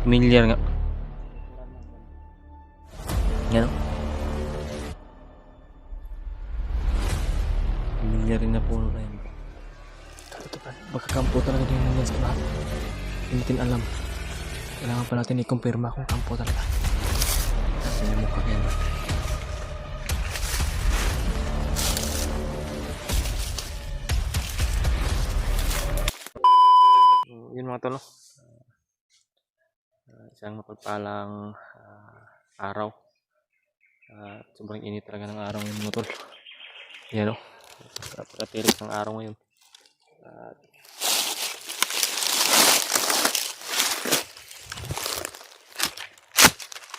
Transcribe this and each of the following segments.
Familiar nga. Yan o. Familiar rin na puno na yun. Ito pa. Magkakampo talaga din yan sa lahat. Hindi natin alam. Kailangan pa natin i-confirma kung kampo talaga. Kasi may mukha yan. Yun mga tolo. Isang mapagpalang araw. Sobrang init talaga ng araw ngayon mga tol. Yan o. Napakatirik ng araw ngayon.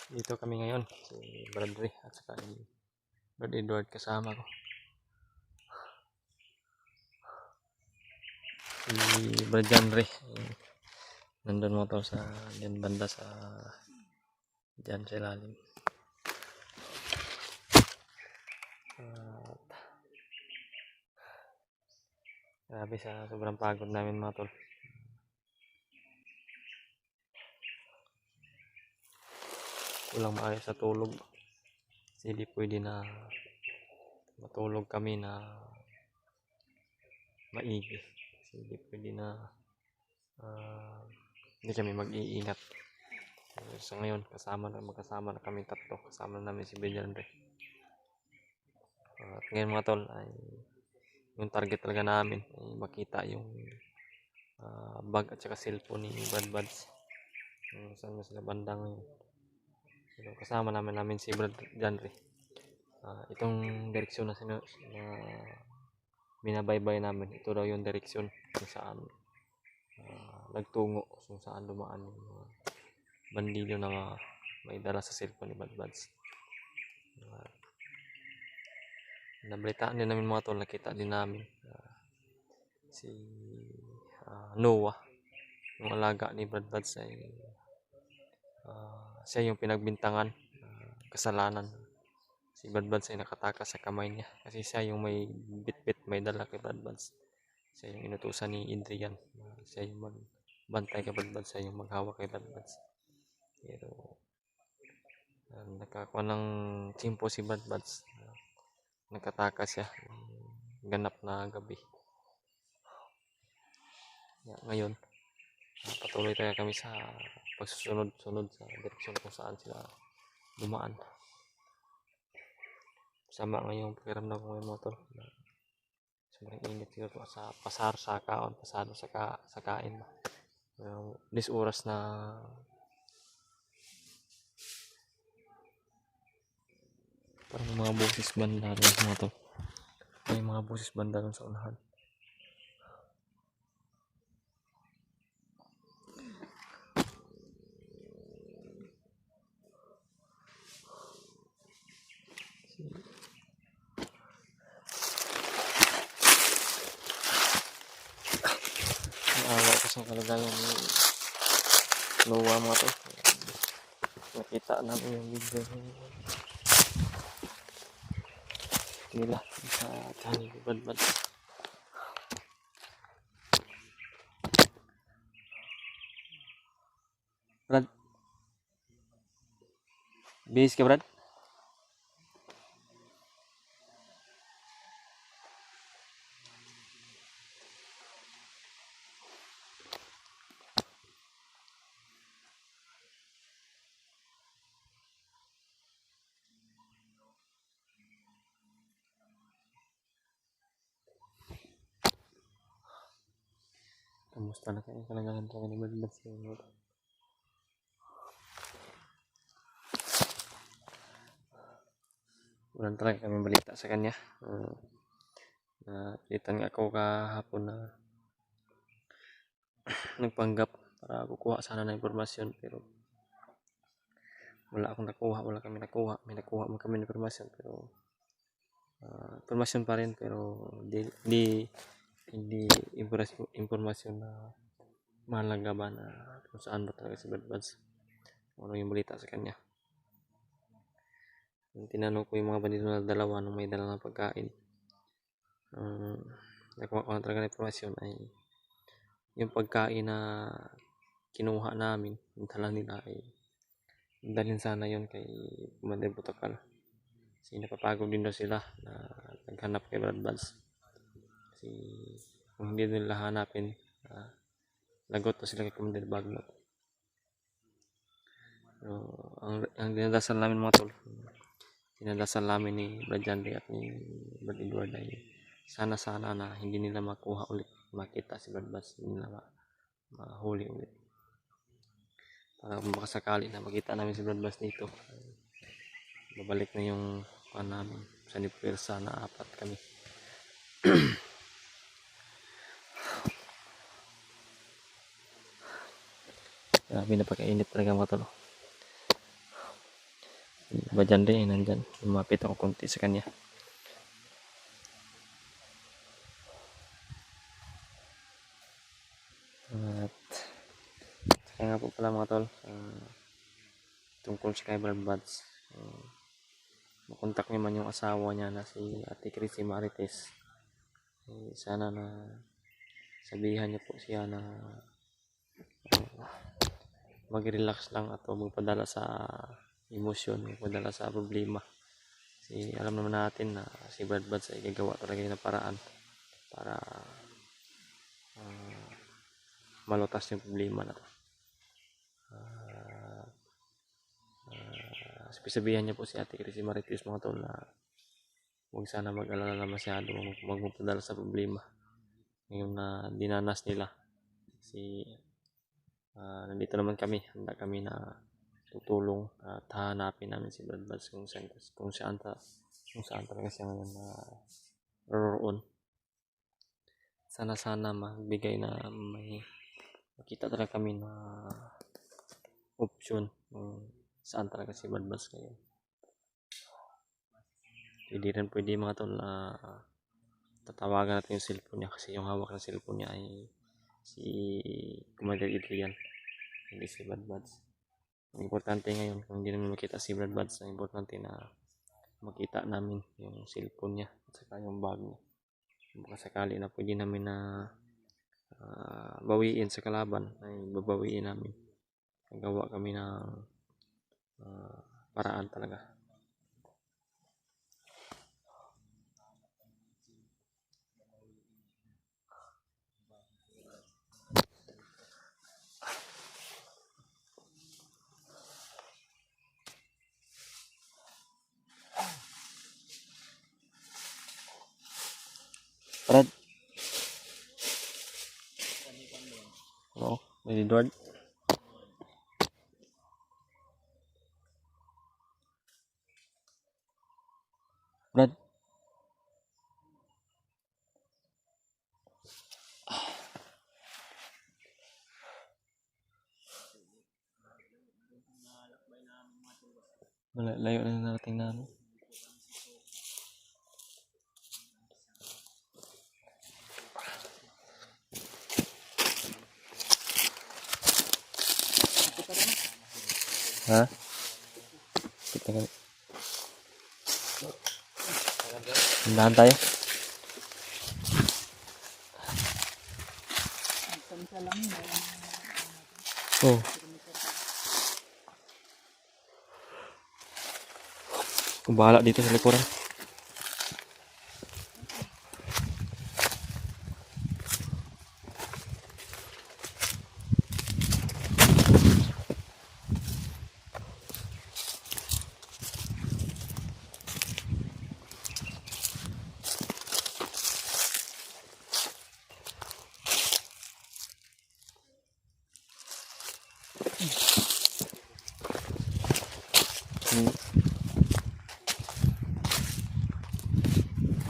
Dito kami ngayon. Si Bradley at saka si Brad Edward kasama ko. Si Brad Janre. Nandun mo to sa dyan banda sa dyan sa ilalim. Grabe sa sobrang pagod namin mga tol. Walang maayos sa tulog. Kasi hindi pwede na matulog kami na maigi. Kasi hindi pwede na hindi kami mag-iingat. So ngayon magkasama na kami tatlo. Kasama na namin si Brilliant. At ngayon mga tol ay yung target talaga namin ay makita yung bag at saka cellphone ni Brad Buds. Saan na sila bandang ngayon. So, kasama namin si Brad Janre. Itong direksyon na binabaybay namin, ito daw yung direksyon kung saan nagtungo, kung saan dumaan yung mga bandido na may dala sa cellphone ni Brad Buds. Nabalitaan din namin mga tol, nakita din namin si Noah, yung alaga ni Brad Buds ay siya yung pinagbintangan kasalanan. Si Brad Buds ay nakatakas sa kamay niya kasi siya yung may bit-bit, may dala kay Brad Buds. Siya yung inutusan ni Adrian. Siya yung magbantay kay Brad Buds, siya yung maghawak kay Brad Buds. Pero nakakuha ng tsimpo si Brad Buds. Nakatakas siya ganap na gabi. Ngayon patuloy tayo kami sa pagsusunod-sunod sa direksyon kung saan sila dumaan. Sama ngayong pakiramdam ko ng motor. Sobrang init dito sa pasar sa kaon, pasado sa kain. This oras na parang mga boses banda doon sa motor. May mga boses banda doon sa unahan. Awa ko sa kalagayan ni Noah mga to. Nakita namin yung video nila sa channel ni Brad Buds. Brad, bihis ka Brad? Kamusta na kayo kalagayan talaga ni Brad Buds? Walang talaga kami balita sa kanya. Nakita nga ako kahapon na nagpanggap para kukuha sana ng impormasyon pero wala kami nakuha. May nakuha mo kami ng impormasyon pero impormasyon pa rin pero hindi impormasyon na mahalaga ba na kung saan ba talaga si Brad Buds. Ano yung balita sa kanya. Tinanong ko yung mga bandido na dalawa nung may dala ng pagkain. Nakuha ko na talaga ng impormasyon ay yung pagkain na kinuha namin, yung dala nila ay dalhin sana yon kay Commander Butokal. Kasi napapagod din daw sila na naghanap kay Brad Buds. Kasi kung hindi nila hanapin, lagot to sila kay Commander Bagnot. Pero ang dinadasal namin mga tol, dinadasal namin ni Brad Jandy at ni Brad Edward ay sana na hindi nila makuha ulit, makita si Brad Buds, hindi nila mahuli ulit. Para kung makasakali na makita namin si Brad Buds dito, babalik na yung namin sa Nipwersa na 4 kami. Grabe, napakainit talaga mga tol. Ba dyan rin, nandyan. Lumapit ako konti sa kanya. At saka nga po pala mga tol, tungkol sa kay Brad Buds, makontak niyo man yung asawa niya na si Ate Chrissy Marites. Sana na sabihan niyo po siya na mag-relax lang at magpadala sa emosyon, magpadala sa problema. Kasi alam naman natin na si Brad Buds ay gagawa talaga ng paraan para malutas yung problema na to. Sabihan niya po si Ate Chrissy Marites mga tol na huwag sana mag-alala na masyado, magpapadala sa problema ngayon na dinanas nila. Kasi nandito naman kami, handa kami na tutulong at hahanapin namin si Brad Buds kung saan talaga siya ngayon na roroon. Sana magbigay na may makita talaga kami na option kung saan talaga si Brad Buds ngayon. Pwede mga tol na tatawagan natin yung cellphone niya kasi yung hawak ng cellphone niya ay si Commander Adrian, hindi si Brad Buds. Ang importante ngayon, kung hindi namin makita si Brad Buds, ang importante na makita namin yung cellphone niya at saka yung bag niya. Baka sakali na pwede namin na bawiin sa kalaban, ay babawiin namin. Gawa kami ng paraan talaga. Brad? Oo, may Edward. Brad? Layo na narating namin. Ha? Kita kami. Tindahan tayo. Oh. Kung bahala dito sa likuran.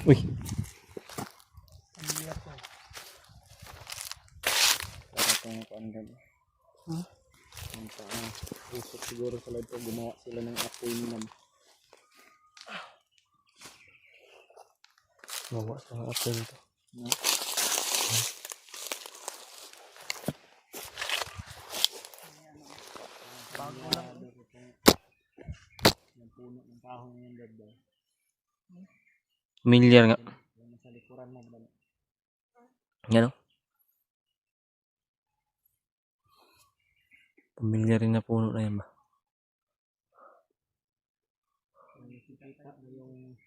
Uy. Siguro sa loob gumawa sila ng apoy naman. Gumawa sa apoy nito. Bago lang. Yung puno ng kahoy ng dada. Milyar nga. Yung sa likuran mo. Yan o. Pamilyar rin na puno na yan ba? Nakikita mo yung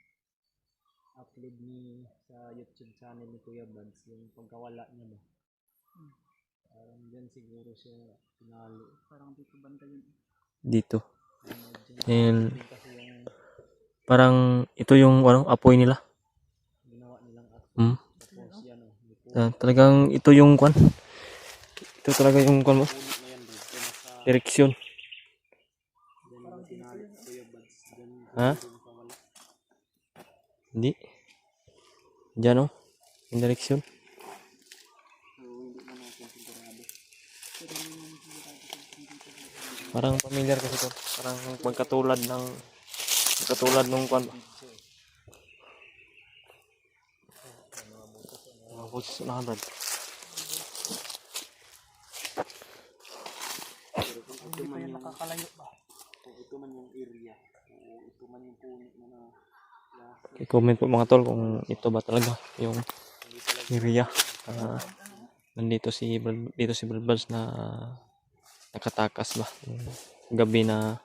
upload ni sa YouTube channel ni Kuya Buds, yung pagkawala niya ba? Parang dyan siguro siya pinalo. Parang dito banda yun. Dito. Dyan And kasi yung parang ito yung apoy nila. ginawa nilang upload. Tapos yan o. Talagang ito yung kwan. Ito talaga yung kwan mo. Puno na yan bro. Kaya nasa Direksyon. dyan na pinalo Kuya Buds. Dyan Ha? yung kawala. Hindi. Diyan oh. Yung direksyon. So hindi na natin sigurado. Parang familiar kasi ito. Parang magkatulad nung kwan ba. Mga busis na Brad. Pero kung ito man yung nakakalayo ba? Kung ito man yung area. O ito man yung puno na I-comment po mga tol kung ito ba talaga yung area. Nandito si Brad Buds na nakatakas ba. Yung gabi na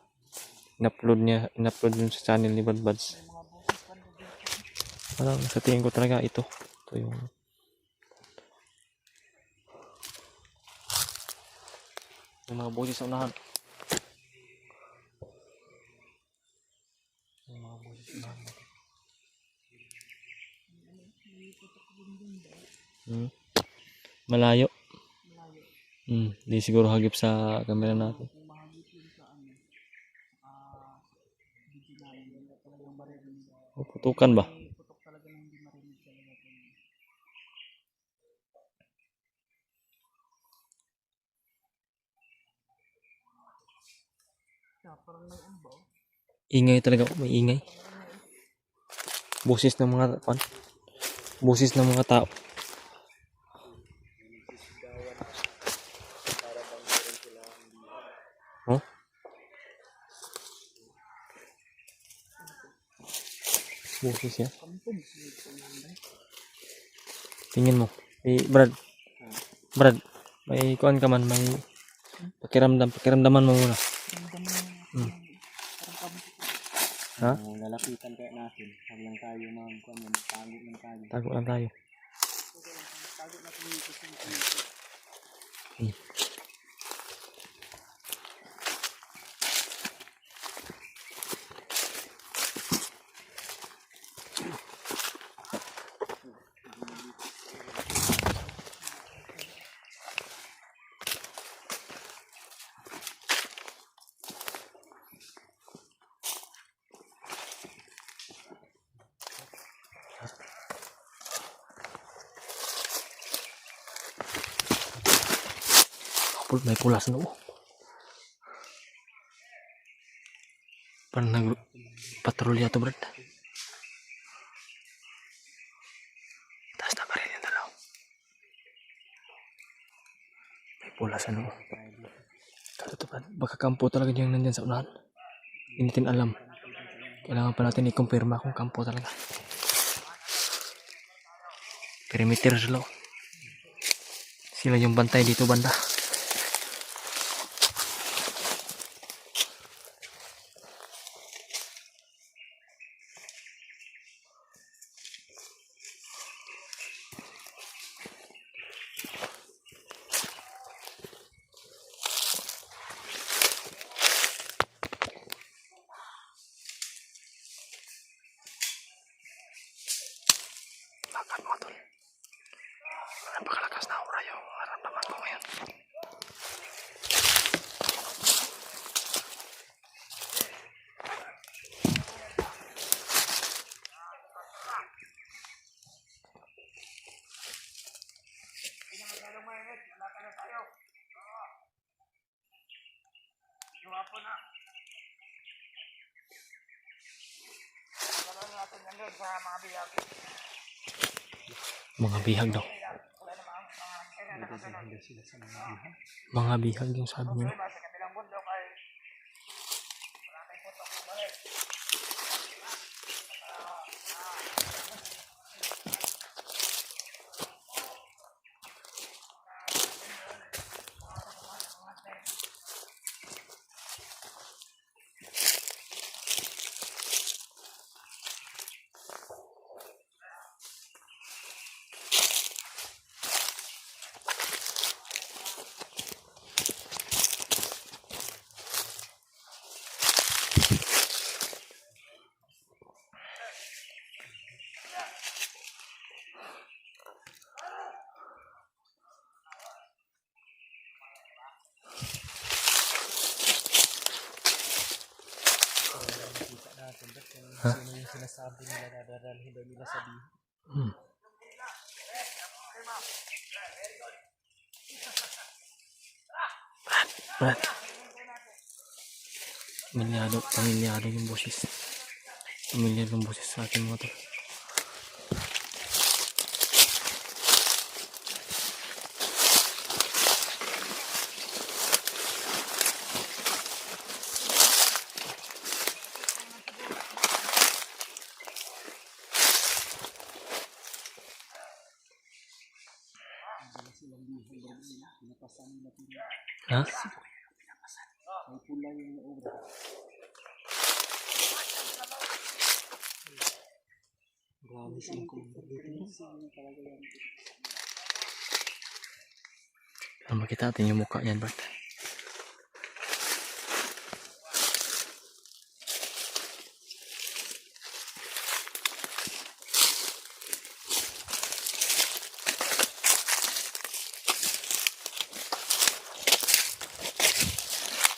in-upload yun sa channel ni Brad Buds. Parang sa tingin ko talaga ito yung mga busis sa unahan. Yung mga busis sa unahan. Malayo. Di siguro hagip sa camera natin. O, putukan ba? Ingay talaga, may ingay. Busis ng mga tao. Oh? Busis yan. Tingin mo. Brad, may kuan ka man, may pakiramdaman mo muna. Ha? lalapitan kaya natin. Huwag lang tayo magtago ng tago. Tago lang tayo. May pulas na oh. Parang nagpatrolya to Brad. Taas na baril yung dalaw. May pulas ano. Katutupad. Baka kampo talaga yung nandyan sa unahan. Hindi natin alam. Kailangan pa natin i-confirma kung kampo talaga. Perimeter sila. Sila yung bantay dito banda. Bakit mo tol? Napakalakas na aura yung naramdaman ko ngayon. Mga bihag daw. Mga bihag yung sabi nila. Kung sino yung sinasabi nila na dadalhin daw nila sa biho. Hmm. Brad. Pamilyado yung boses. Pamilyado yung boses sa ating mga to. Ha? May pula yung naura. Grabe silang kumbar dito. Makita natin yung mukha niyan, Brad.